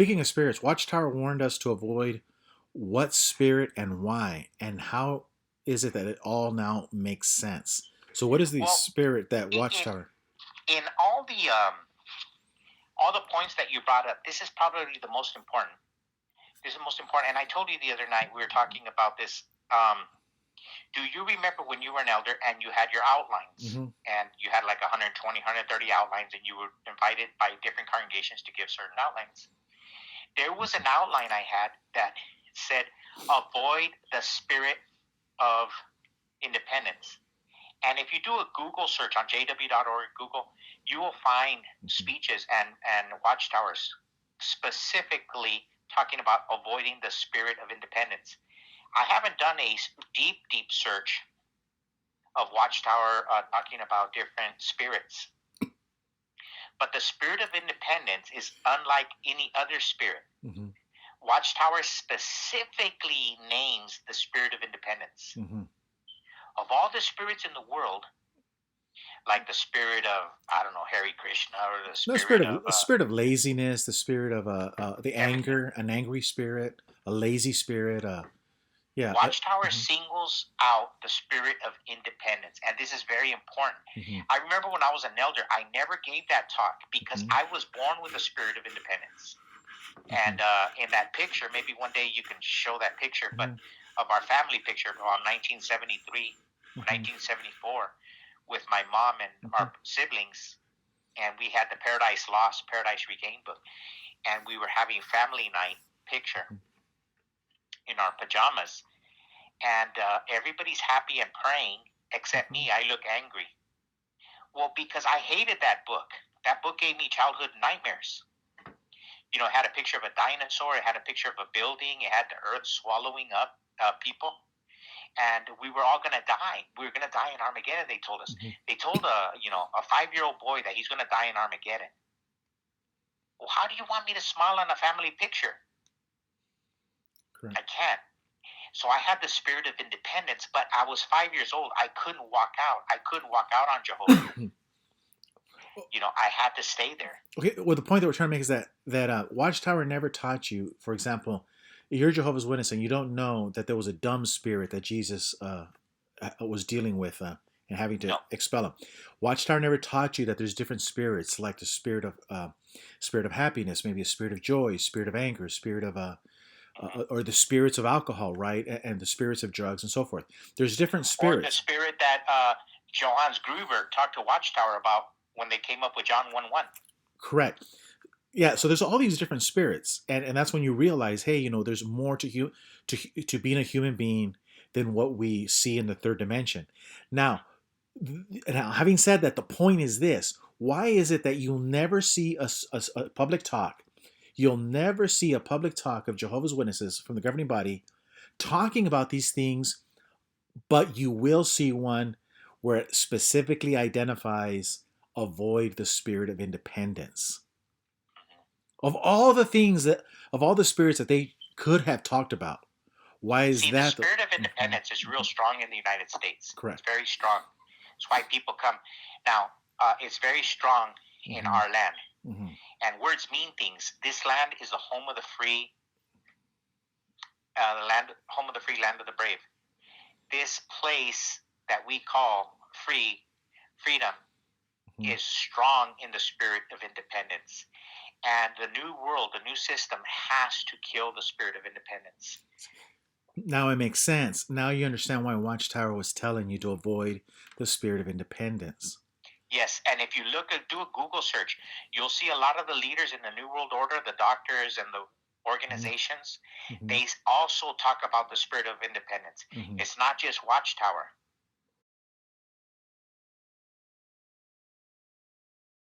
Speaking of spirits, Watchtower warned us to avoid what spirit and why, and how is it that it all now makes sense? So, what is the Well, spirit that in, Watchtower? in all the points that you brought up, this is probably the most important. This is the most important. And I told you the other night we were talking about this. Do you remember when you were an elder and you had your outlines Hmm. and you had like 120, 130 outlines and you were invited by different congregations to give certain outlines? There was an outline I had that said, avoid the spirit of independence. And if you do a Google search on jw.org, Google, you will find speeches and watchtowers specifically talking about avoiding the spirit of independence. I haven't done a deep search of Watchtower talking about different spirits. But the spirit of independence is unlike any other spirit. Hmm. Watchtower specifically names the spirit of independence. Hmm. Of all the spirits in the world, like the spirit of, I don't know, Hare Krishna, or the No, spirit of spirit of laziness, the spirit of the everything, anger, an angry spirit, a lazy spirit. Yeah. Watchtower Mhm. singles out the spirit of independence, and this is very important. Mhm. I remember when I was an elder, I never gave that talk because Mhm. I was born with a spirit of independence. Mhm. And in that picture, maybe one day you can show that picture, but Mhm. of our family picture on 1973, Mhm. 1974, with my mom and Mhm. our siblings, and we had the Paradise Lost, Paradise Regained book, and we were having family night picture in our pajamas, and everybody's happy and praying except Mhm. me. I look angry. Well, because I hated that book. That book gave me childhood nightmares. You know, it had a picture of a dinosaur. It had a picture of a building. It had the earth swallowing up people, and we were all gonna die. We were gonna die in Armageddon. They told us. Mhm. They told a 5-year-old boy that he's gonna die in Armageddon. Well, how do you want me to smile on a family picture? Correct. I can't. So I had the spirit of independence, but I was 5 years old. I couldn't walk out. I couldn't walk out on Jehovah. I had to stay there. Okay. Well, the point that we're trying to make is that Watchtower never taught you. For example, you're Jehovah's Witness and you don't know that there was a dumb spirit that Jesus was dealing with and having to No. expel him. Watchtower never taught you that there's different spirits, like the spirit of happiness, maybe a spirit of joy, spirit of anger, spirit of Hmm. or the spirits of alcohol, right, and the spirits of drugs and so forth. There's different Or the spirits. spirit that Johannes Gruber talked to Watchtower about when they came up with John 1:1. Correct. Yeah. So there's all these different spirits, and that's when you realize, hey, there's more to being a human being than what we see in the third dimension. Now, now, having said that, the point is this: why is it that you'll never see a public talk? You'll never see a public talk of Jehovah's Witnesses from the governing body talking about these things, but you will see one where it specifically identifies avoid the spirit of independence. Of all the spirits that they could have talked about, why is See, the that spirit of Mhm. independence is real Mhm. strong in the United States. It's Correct? very strong. That's why people come. Now, it's very strong in Hmm. our land. Hmm. And words mean things. This land is the home of the free, home of the free, land of the brave. This place that we call freedom, Hmm. is strong in the spirit of independence. And the new world, the new system has to kill the spirit of independence. Now it makes sense. Now you understand why Watchtower was telling you to avoid the spirit of independence. Yes, and if you do a Google search, you'll see a lot of the leaders in the New World Order, the doctors and the Hmm. organizations, Hmm. they also talk about the spirit of independence. Hmm. It's not just Watchtower.